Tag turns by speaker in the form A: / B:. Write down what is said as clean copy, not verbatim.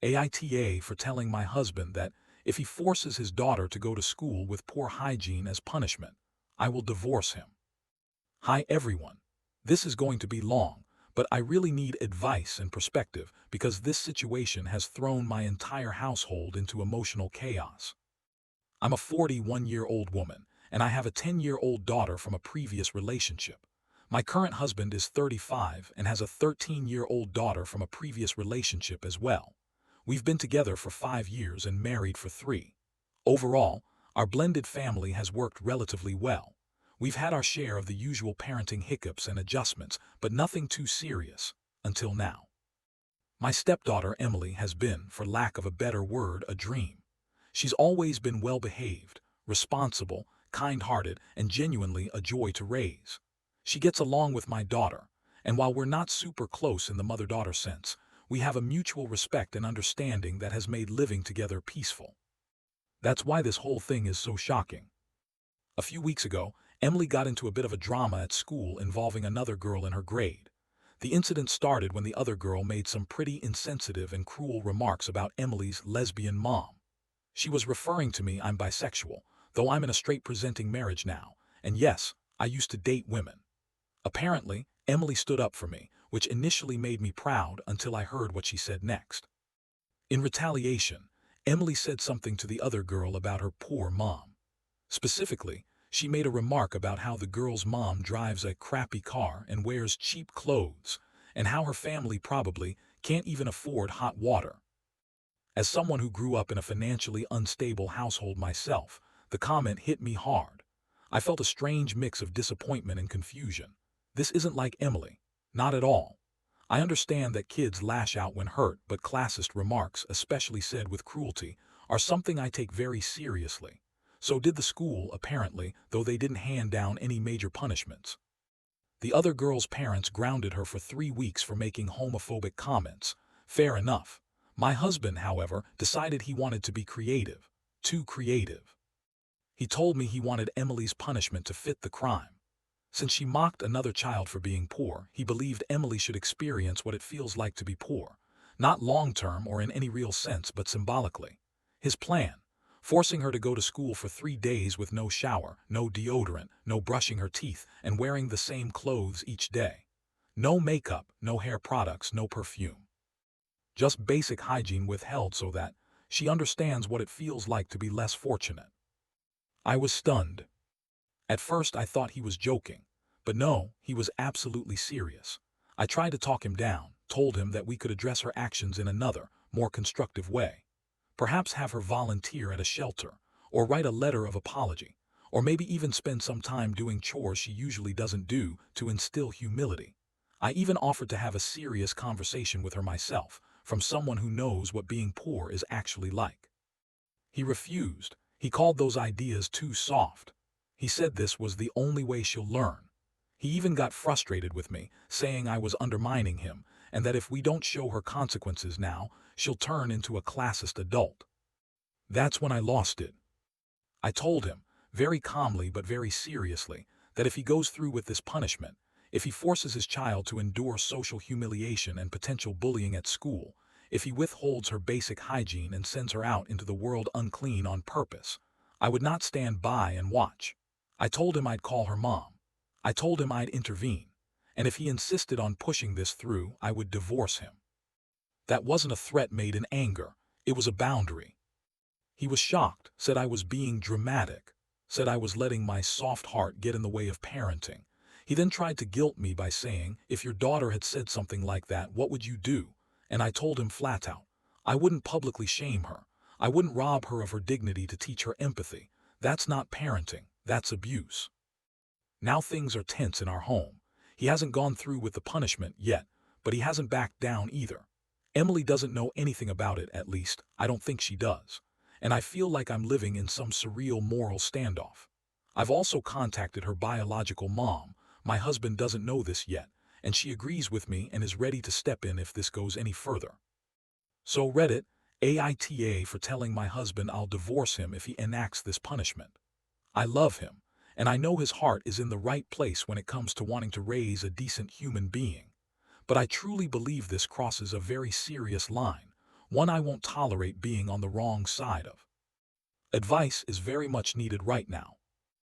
A: AITA for telling my husband that if he forces his daughter to go to school with poor hygiene as punishment, I will divorce him. Hi everyone. This is going to be long, but I really need advice and perspective because this situation has thrown my entire household into emotional chaos. I'm a 41-year-old woman, and I have a 10-year-old daughter from a previous relationship. My current husband is 35 and has a 13-year-old daughter from a previous relationship as well. We've been together for 5 years and married for 3. Overall, our blended family has worked relatively well. We've had our share of the usual parenting hiccups and adjustments, but nothing too serious, until now. My stepdaughter Emily has been, for lack of a better word, a dream. She's always been well-behaved, responsible, kind-hearted, and genuinely a joy to raise. She gets along with my daughter, and while we're not super close in the mother-daughter sense, we have a mutual respect and understanding that has made living together peaceful. That's why this whole thing is so shocking. A few weeks ago, Emily got into a bit of a drama at school involving another girl in her grade. The incident started when the other girl made some pretty insensitive and cruel remarks about Emily's lesbian mom. She was referring to me I'm bisexual, though I'm in a straight-presenting marriage now, and yes, I used to date women. Apparently, Emily stood up for me, which initially made me proud until I heard what she said next. In retaliation, Emily said something to the other girl about her poor mom. Specifically, she made a remark about how the girl's mom drives a crappy car and wears cheap clothes, and how her family probably can't even afford hot water. As someone who grew up in a financially unstable household myself, the comment hit me hard. I felt a strange mix of disappointment and confusion. This isn't like Emily. Not at all. I understand that kids lash out when hurt, but classist remarks, especially said with cruelty, are something I take very seriously. So did the school, apparently, though they didn't hand down any major punishments. The other girl's parents grounded her for 3 weeks for making homophobic comments. Fair enough. My husband, however, decided he wanted to be creative. Too creative. He told me he wanted Emily's punishment to fit the crime. Since she mocked another child for being poor, he believed Emily should experience what it feels like to be poor. Not long-term or in any real sense, but symbolically. His plan: forcing her to go to school for 3 days with no shower, no deodorant, no brushing her teeth, and wearing the same clothes each day. No makeup, no hair products, no perfume. Just basic hygiene withheld so that she understands what it feels like to be less fortunate. I was stunned. At first I thought he was joking, but no, he was absolutely serious. I tried to talk him down, told him that we could address her actions in another, more constructive way. Perhaps have her volunteer at a shelter, or write a letter of apology, or maybe even spend some time doing chores she usually doesn't do to instill humility. I even offered to have a serious conversation with her myself, from someone who knows what being poor is actually like. He refused. He called those ideas too soft. He said this was the only way she'll learn. He even got frustrated with me, saying I was undermining him, and that if we don't show her consequences now, she'll turn into a classist adult. That's when I lost it. I told him, very calmly but very seriously, that if he goes through with this punishment, if he forces his child to endure social humiliation and potential bullying at school, if he withholds her basic hygiene and sends her out into the world unclean on purpose, I would not stand by and watch. I told him I'd call her mom. I told him I'd intervene, and if he insisted on pushing this through, I would divorce him. That wasn't a threat made in anger, it was a boundary. He was shocked, said I was being dramatic, said I was letting my soft heart get in the way of parenting. He then tried to guilt me by saying, if your daughter had said something like that, what would you do? And I told him flat out, I wouldn't publicly shame her. I wouldn't rob her of her dignity to teach her empathy. That's not parenting, that's abuse. Now things are tense in our home. He hasn't gone through with the punishment yet, but he hasn't backed down either. Emily doesn't know anything about it, at least, I don't think she does. And I feel like I'm living in some surreal moral standoff. I've also contacted her biological mom. My husband doesn't know this yet, and she agrees with me and is ready to step in if this goes any further. So Reddit, AITA for telling my husband I'll divorce him if he enacts this punishment. I love him, and I know his heart is in the right place when it comes to wanting to raise a decent human being. But I truly believe this crosses a very serious line, one I won't tolerate being on the wrong side of. Advice is very much needed right now.